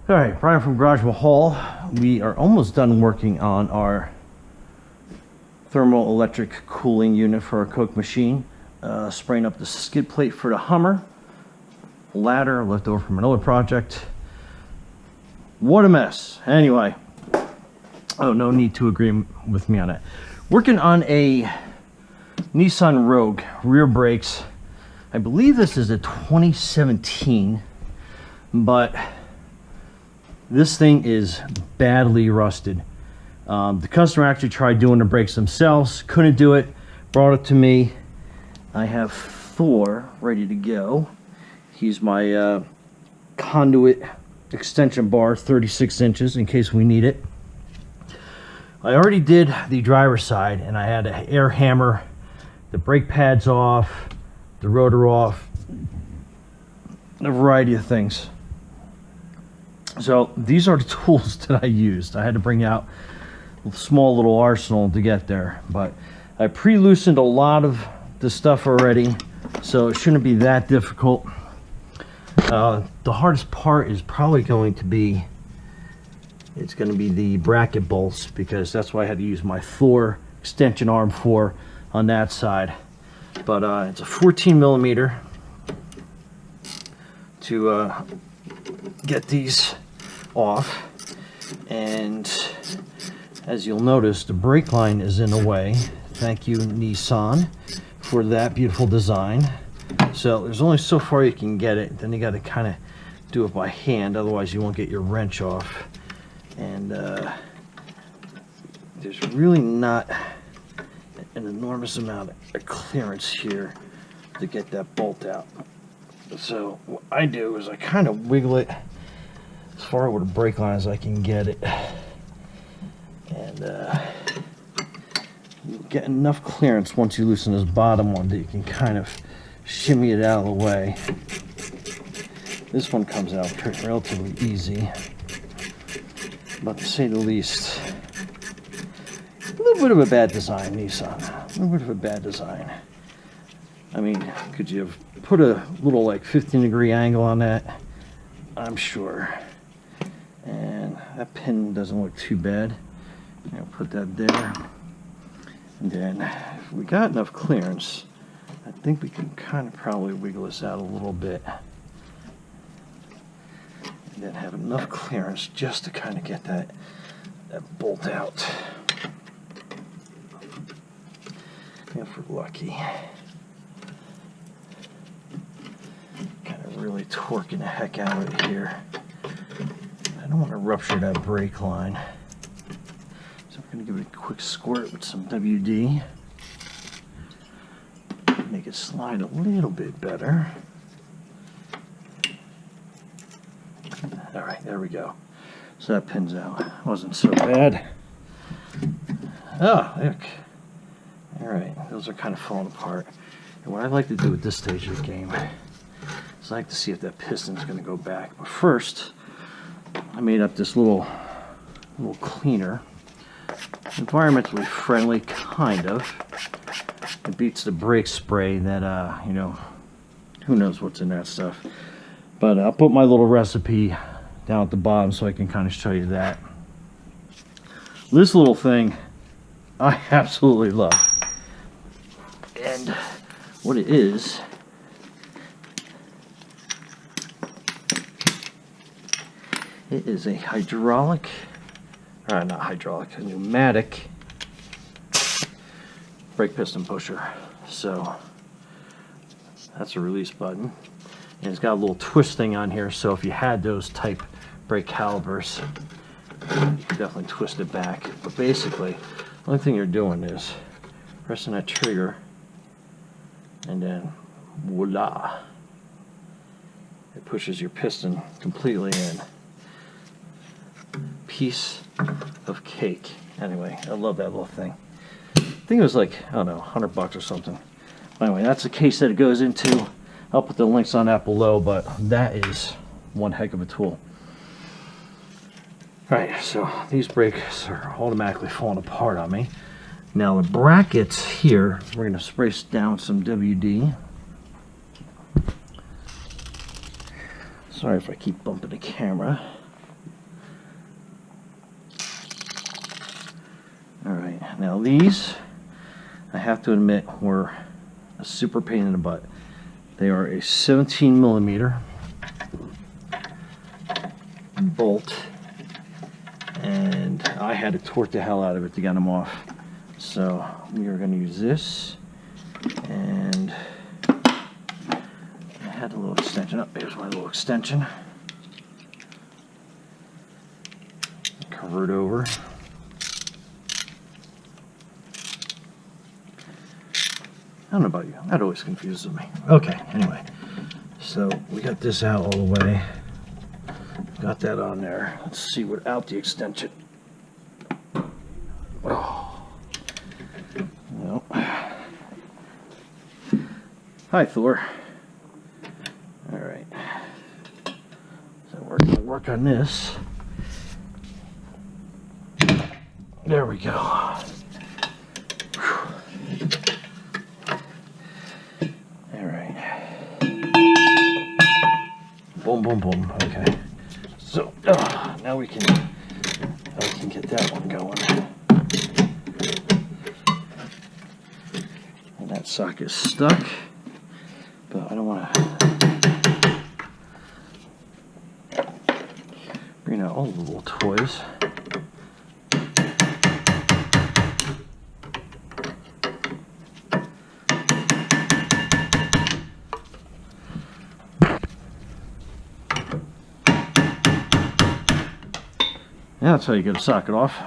All right, Brian from Garage Mahal. We are almost done working on our thermoelectric cooling unit for our Coke machine. Spraying up the skid plate for the Hummer. Ladder left over from another project. What a mess. Anyway, oh, no need to agree with me on that. Working on a Nissan Rogue rear brakes. I believe this is a 2017, but this thing is badly rusted. The customer actually tried doing the brakes themselves, couldn't do it, brought it to me. I have Thor ready to go. He's my conduit extension bar, 36 inches in case we need it. I already did the driver's side, and I had to air hammer the brake pads off, the rotor off, a variety of things. So these are the tools that I used. I had to bring out a small little arsenal to get there, but I pre-loosened a lot of the stuff already, so it shouldn't be that difficult. The hardest part is probably going to be the bracket bolts, because that's what I had to use my Thor extension arm for on that side. But it's a 14 millimeter to get these off, and as you'll notice, the brake line is in the way. Thank you, Nissan, for that beautiful design. So there's only so far you can get it, then you got to kind of do it by hand, otherwise you won't get your wrench off. And there's really not an enormous amount of clearance here to get that bolt out. So what I do is I kind of wiggle it as far with the brake line as I can get it, and you get enough clearance once you loosen this bottom one that you can kind of shimmy it out of the way. This one comes out relatively easy, but to say the least, a little bit of a bad design, Nissan. A little bit of a bad design. I mean, could you have put a little like 15-degree angle on that? I'm sure. And that pin doesn't look too bad. I'll put that there. And then if we got enough clearance, I think we can kind of probably wiggle this out a little bit. And then have enough clearance just to kind of get that bolt out. If we're lucky. Kind of really torquing the heck out of it here. I don't want to rupture that brake line. So we're going to give it a quick squirt with some WD. Make it slide a little bit better. Alright, there we go. So that pin's out. Wasn't so bad. Oh, look. Alright, those are kind of falling apart. And what I like to do at this stage of the game is I like to see if that piston's going to go back. But first, I made up this little cleaner. Environmentally friendly, kind of. It beats the brake spray that, you know, who knows what's in that stuff. But I'll put my little recipe down at the bottom so I can kind of show you that. This little thing I absolutely love. And what it is, it is a hydraulic, not hydraulic, a pneumatic brake piston pusher. So that's a release button, and it's got a little twist thing on here, so if you had those type brake calipers, you could definitely twist it back. But basically, the only thing you're doing is pressing that trigger, and then voila, it pushes your piston completely in. Piece of cake. Anyway, I love that little thing. I think it was like, I don't know, $100 or something. Anyway, that's the case that it goes into. I'll put the links on that below, but that is one heck of a tool. Alright, so these brakes are automatically falling apart on me. Now the brackets here, we're going to spray down some WD. Sorry if I keep bumping the camera. Now these, I have to admit, were a super pain in the butt. They are a 17 millimeter bolt, and I had to torque the hell out of it to get them off. So we are going to use this, and I had a little extension. Oh, there's my little extension. Cover it over. I don't know about you, that always confuses me. Okay, anyway, so we got this out all the way. Got that on there. Let's see without the extension. Oh. No. Hi, Thor. All right. So we're going to work on this. There we go. Whew. All right. Boom, boom, boom. Okay. So now we can get that one going. And that socket is stuck, but I don't want to bring out all the little toys. Yeah, that's how you get a socket off.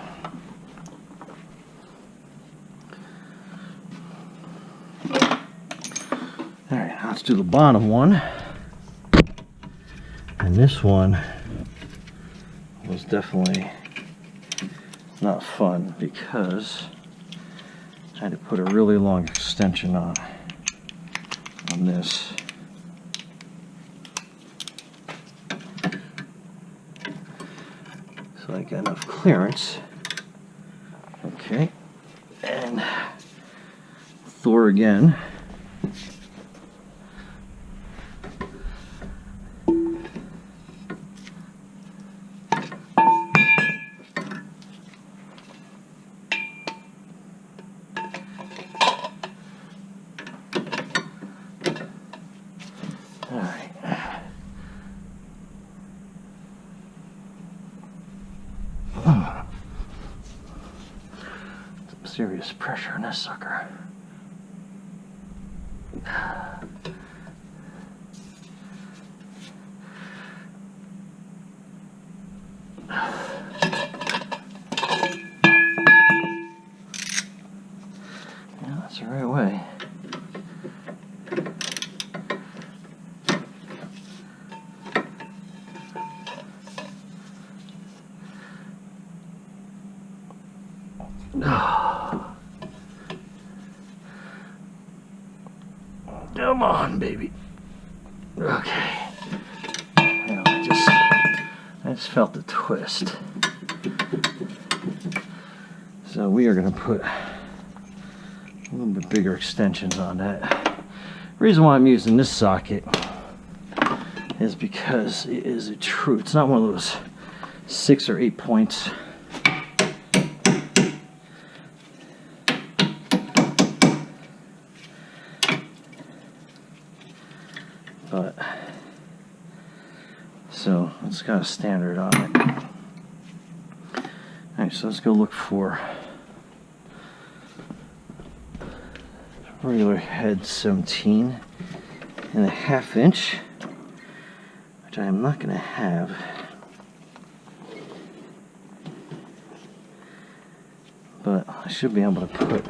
Alright, now let's do the bottom one. And this one was definitely not fun because I had to put a really long extension on this. So I got enough clearance. Okay, and Thor again. All right. Some serious pressure on this sucker. Yeah, that's the right way. Come on, baby. Okay. Now I just felt the twist. So we are going to put a little bit bigger extensions on that. The reason why I'm using this socket is because it is a true, it's not one of those 6 or 8 points. But so it's got a standard on it. Alright, so let's go look for regular head 17.5 inch, which I am not going to have. But I should be able to put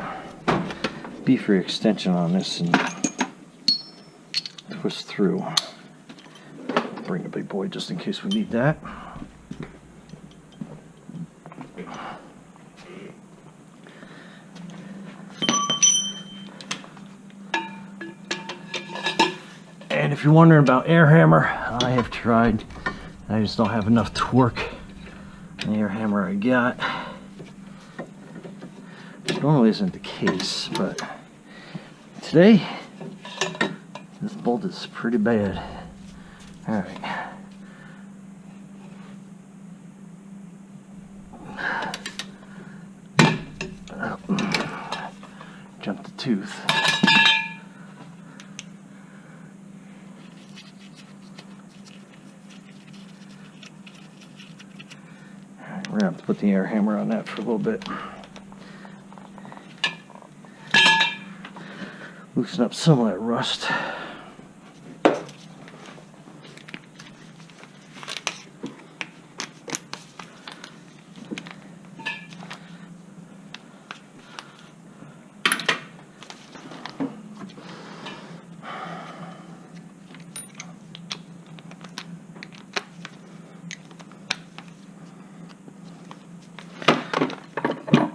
beefier extension on this and twist through. Bring the big boy just in case we need that. And if you're wondering about air hammer, I have tried. I just don't have enough torque in the air hammer I got. Which normally isn't the case, but today this bolt is pretty bad. Alright. tooth. We're going to have to put the air hammer on that for a little bit. Loosen up some of that rust.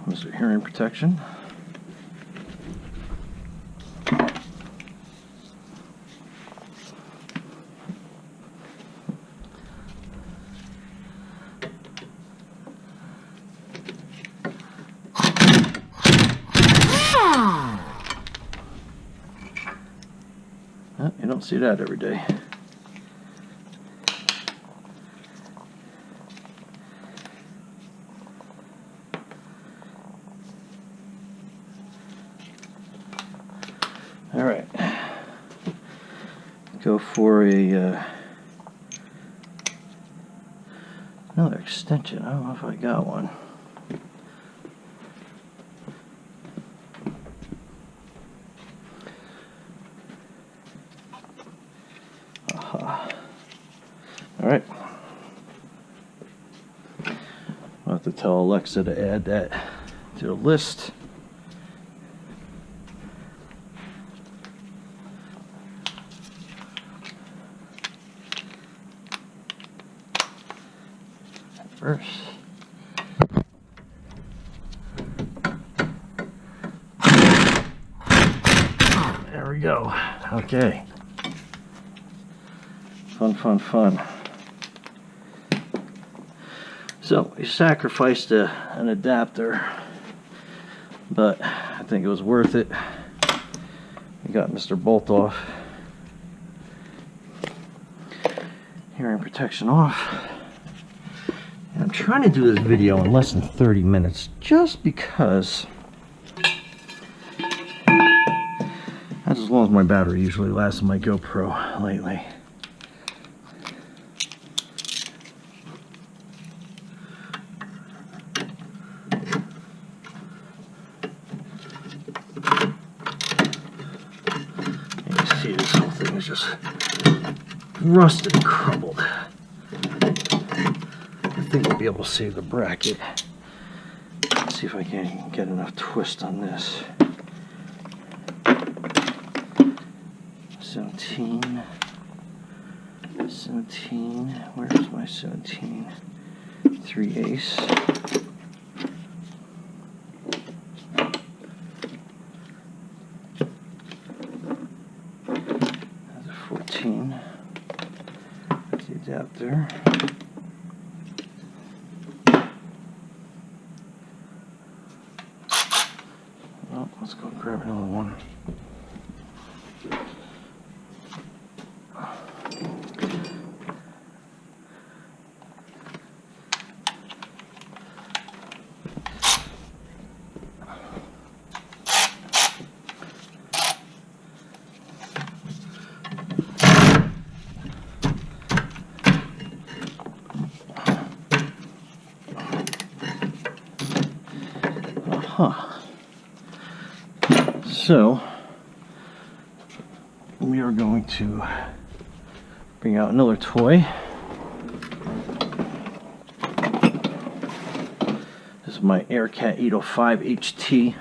Mr. Hearing protection. You don't see that every day. All right, go for another extension. I don't know if I got one. All right, I'll have to tell Alexa to add that to the list. First. There we go. Okay. Fun. So we sacrificed an adapter, but I think it was worth it. We got Mr. Bolt off. Hearing protection off. And I'm trying to do this video in less than 30 minutes just because that's as long as my battery usually lasts on my GoPro lately. You can see this whole thing is just rusted and crumbled. I think we'll be able to save the bracket. Let's see if I can get enough twist on this. 17. Where's my 17? 3/8. That's a 14. That's the adapter. Well, let's go grab another one. So we are going to bring out another toy. This is my Aircat 805 HT.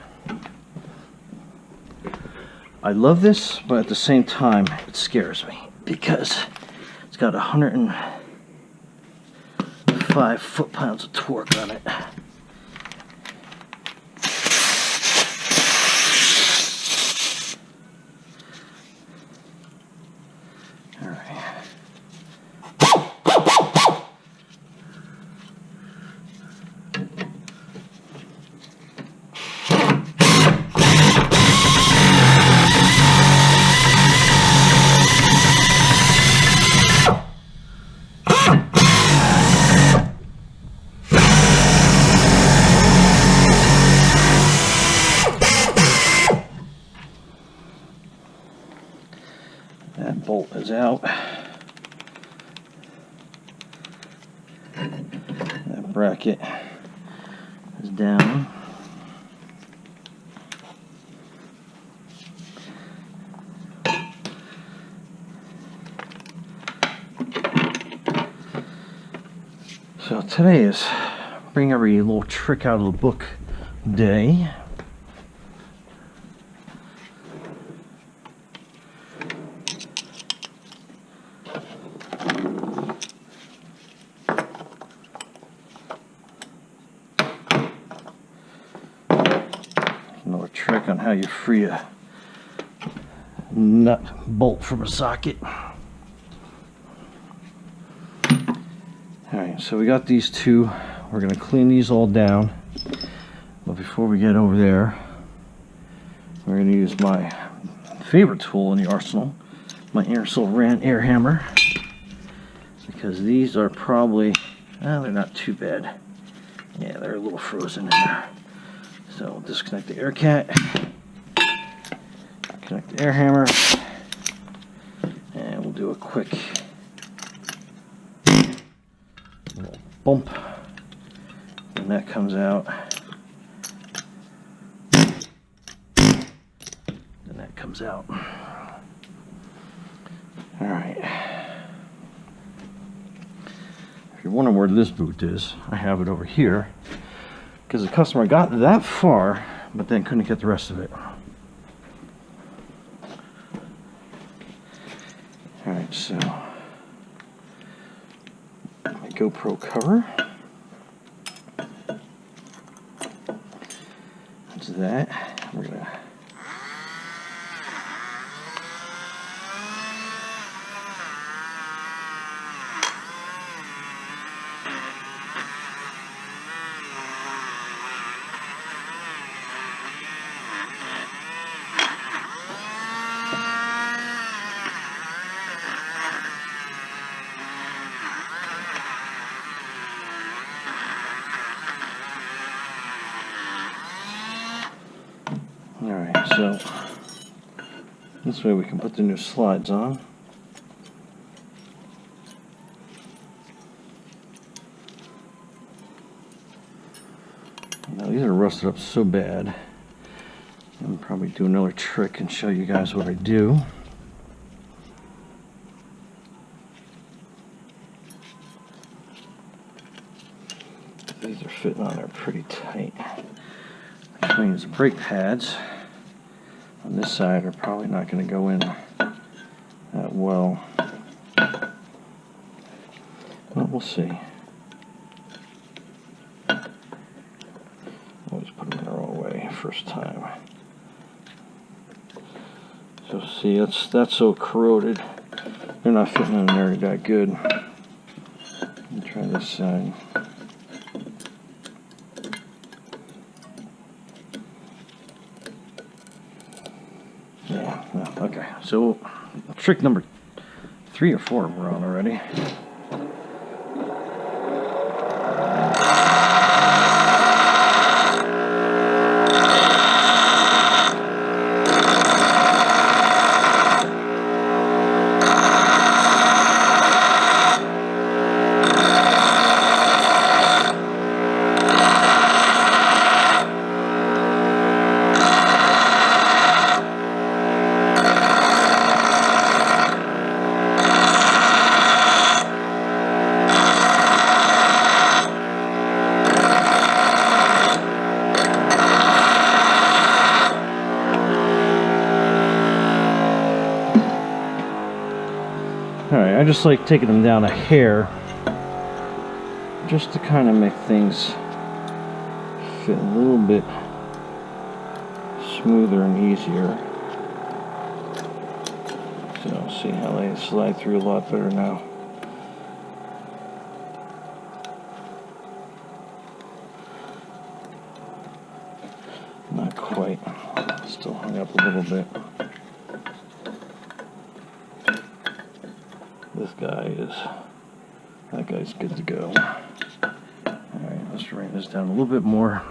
I love this, but at the same time it scares me because it's got 105 foot-pounds of torque on it. bolt is out. That bracket is down. So today is bring every little trick out of the book day. Another trick on how you free a nut bolt from a socket. Alright, so we got these two. We're going to clean these all down. But before we get over there, we're going to use my favorite tool in the arsenal, my Ingersoll Rand air hammer. Because these are probably, they're not too bad. Yeah, they're a little frozen in there. So we'll disconnect the air cat, connect the air hammer, and we'll do a quick little bump, and that comes out, and that comes out. All right. If you're wondering where this boot is, I have it over here, because the customer got that far, but then couldn't get the rest of it. All right, so my GoPro cover. That's that. We're gonna Alright, so this way we can put the new slides on. Now these are rusted up so bad, I'll probably do another trick and show you guys what I do. These are fitting on there pretty tight, which means the brake pads on this side are probably not going to go in that well. But we'll see. Always put them in the wrong way first time. So see, that's so corroded. They're not fitting in there that good. Let me try this side. Yeah, no, okay. So trick number 3 or 4 we're on already. Alright, I just like taking them down a hair just to kind of make things fit a little bit smoother and easier. So see how they slide through a lot better now. Not quite, still hung up a little bit. That guy's good to go. Alright, let's bring this down a little bit more.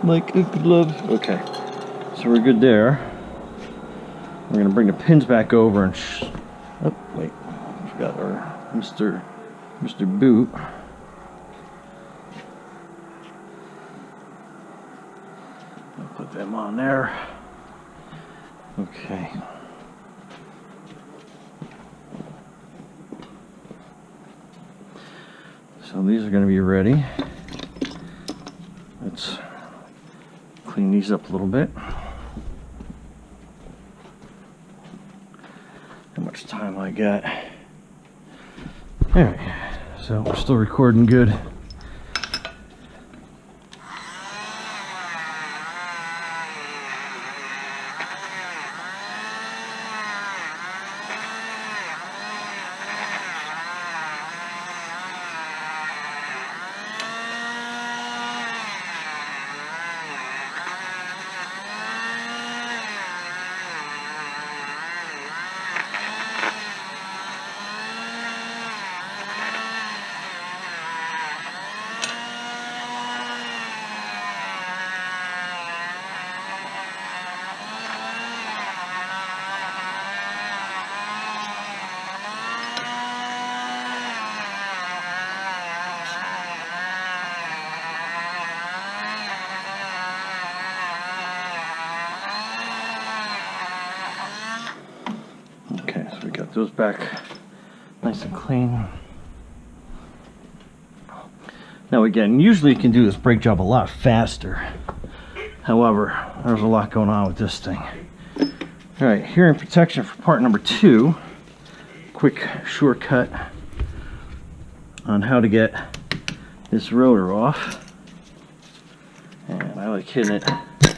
like a glove. Okay, so we're good there. We're gonna bring the pins back over and oh wait, I forgot our Mr. Boot. I'll put them on there. Okay. So these are going to be ready. Let's clean these up a little bit. How much time I got? Alright, so we're still recording good. Okay, so we got those back nice and clean. Now again, usually you can do this brake job a lot faster. However, there's a lot going on with this thing. Alright, hearing protection for part number 2. Quick shortcut on how to get this rotor off. And I like hitting it a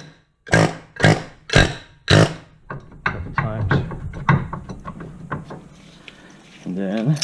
couple times. And then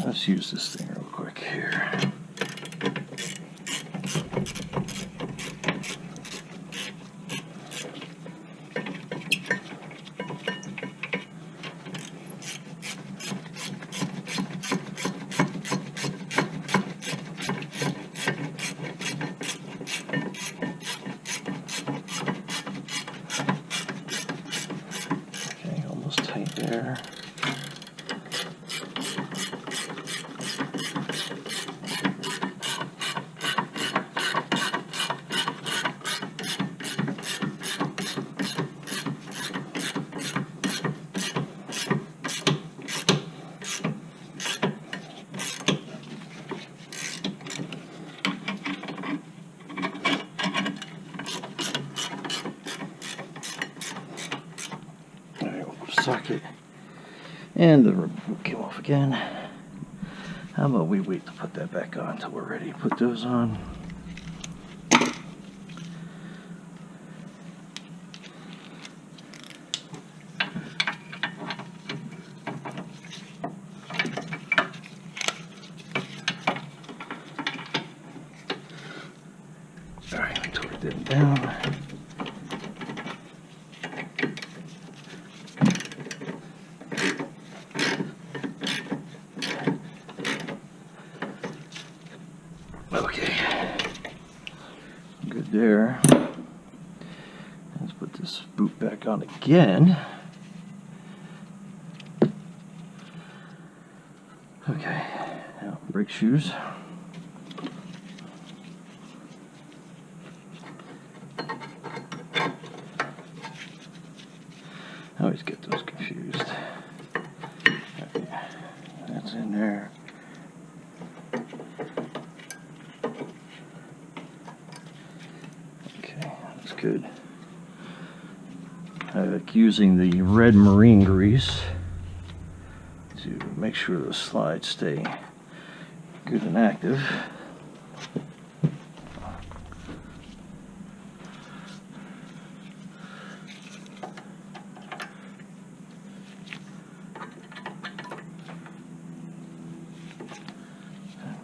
Let's use this thing real quick here. Okay, almost tight there. Socket, and the remote came off again. How about we wait to put that back on until we're ready to put those on? All right, let me torque them down. Okay, good there. Let's put this boot back on again. Okay, now brake shoes. I always get those confused. Okay, that's in there. Good. I like using the red marine grease to make sure the slides stay good and active.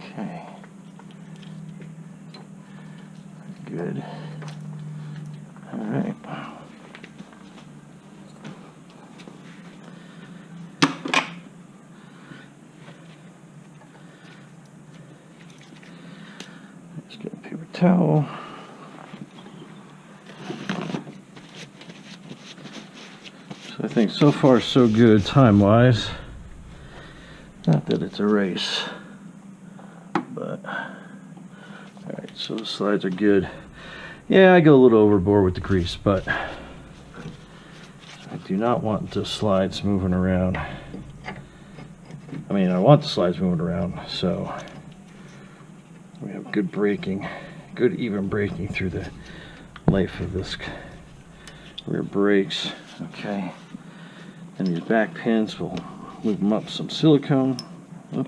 Okay. Good. All right. Let's get a paper towel. So I think so far so good time-wise. Not that it's a race, but all right. So the slides are good. Yeah, I go a little overboard with the grease, but I do not want the slides moving around. I mean, I want the slides moving around, so we have good braking, good even braking through the life of this rear brakes. Okay, and these back pins, we'll move them up some silicone. Oh,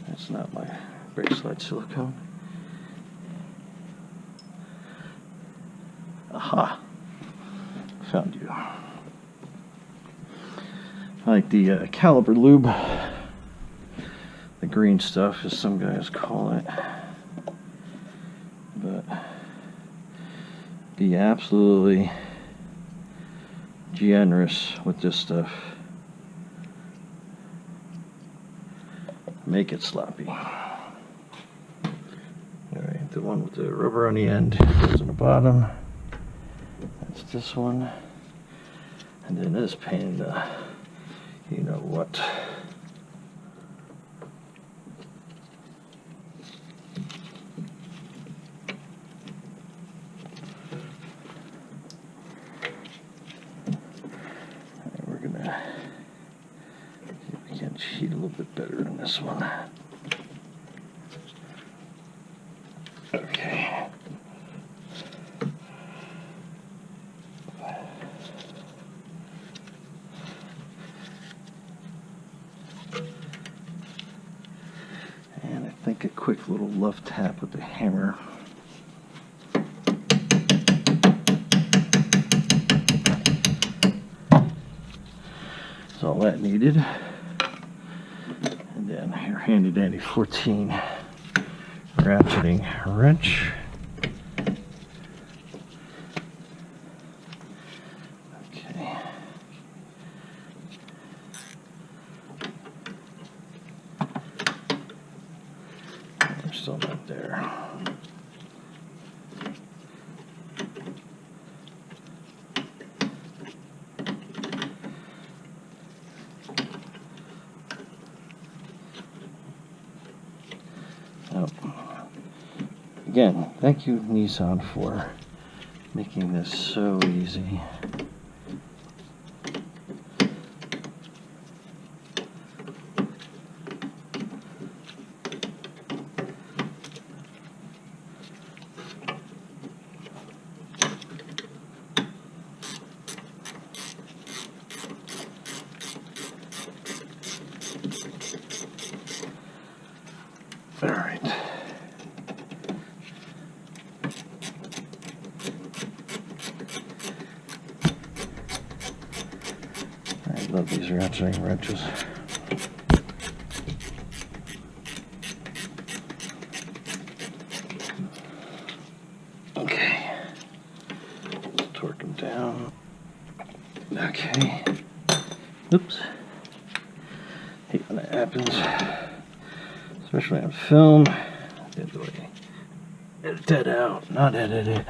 that's not my brake slide silicone. Aha! Found you. I like the caliper lube. The green stuff, as some guys call it. But be absolutely generous with this stuff. Make it sloppy. Alright, the one with the rubber on the end goes on the bottom. That's this one. And then this pin, you know what. Alright, we're gonna see if we can cheat a little bit better on this one. Okay. And I think a quick little left tap with the hammer. That's all that needed. And then handy dandy 14 ratcheting wrench. Okay. We're still not there. Again, thank you Nissan for making this so easy. All right. I love these ratcheting wrenches. Okay. Let's torque them down. Okay. Oops. Hate when that happens. Especially on film. Edit that out, not edit it.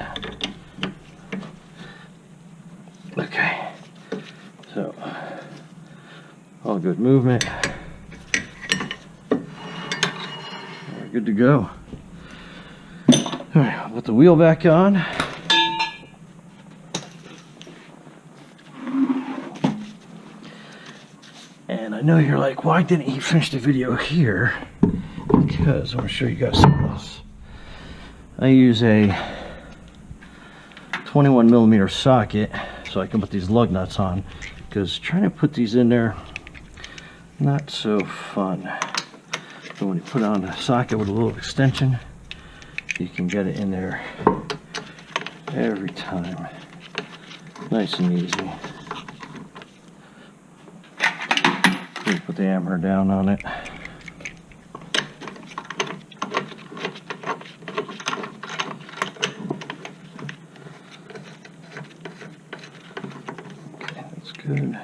Okay. So, all good movement. We're good to go. Alright, I'll put the wheel back on. And I know you're like, why didn't he finish the video here? Because I'm going to show you guys something else. I use a 21mm socket so I can put these lug nuts on, because trying to put these in there, not so fun. So when you put on a socket with a little extension, you can get it in there every time. Nice and easy. Put the hammer down on it. Good.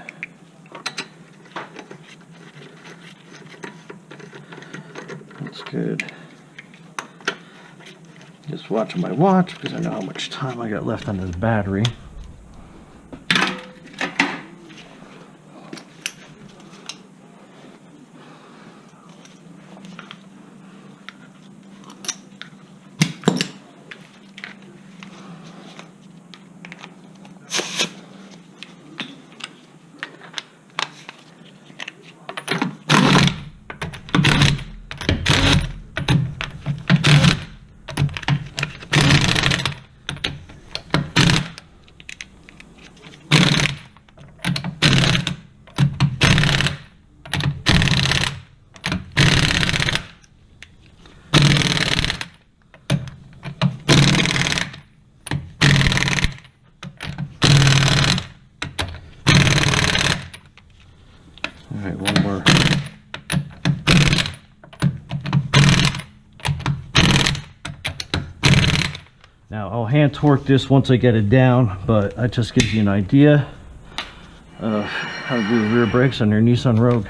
That's good. Just watching my watch because I know how much time I got left on this battery. Alright, one more. Now I'll hand torque this once I get it down, but that just gives you an idea of how to do the rear brakes on your Nissan Rogue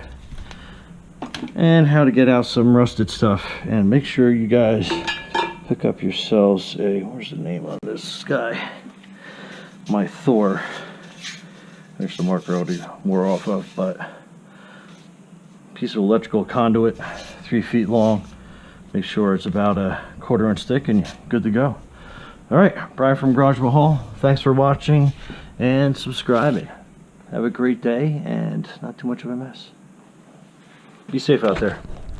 and how to get out some rusted stuff. And make sure you guys hook up yourselves a, where's the name on this guy? My Thor. There's the marker already wore off of, but piece of electrical conduit, 3 feet long. Make sure it's about a 1/4 inch thick and you're good to go. Alright, Brian from Garage Hall. Thanks for watching and subscribing. Have a great day and not too much of a mess. Be safe out there.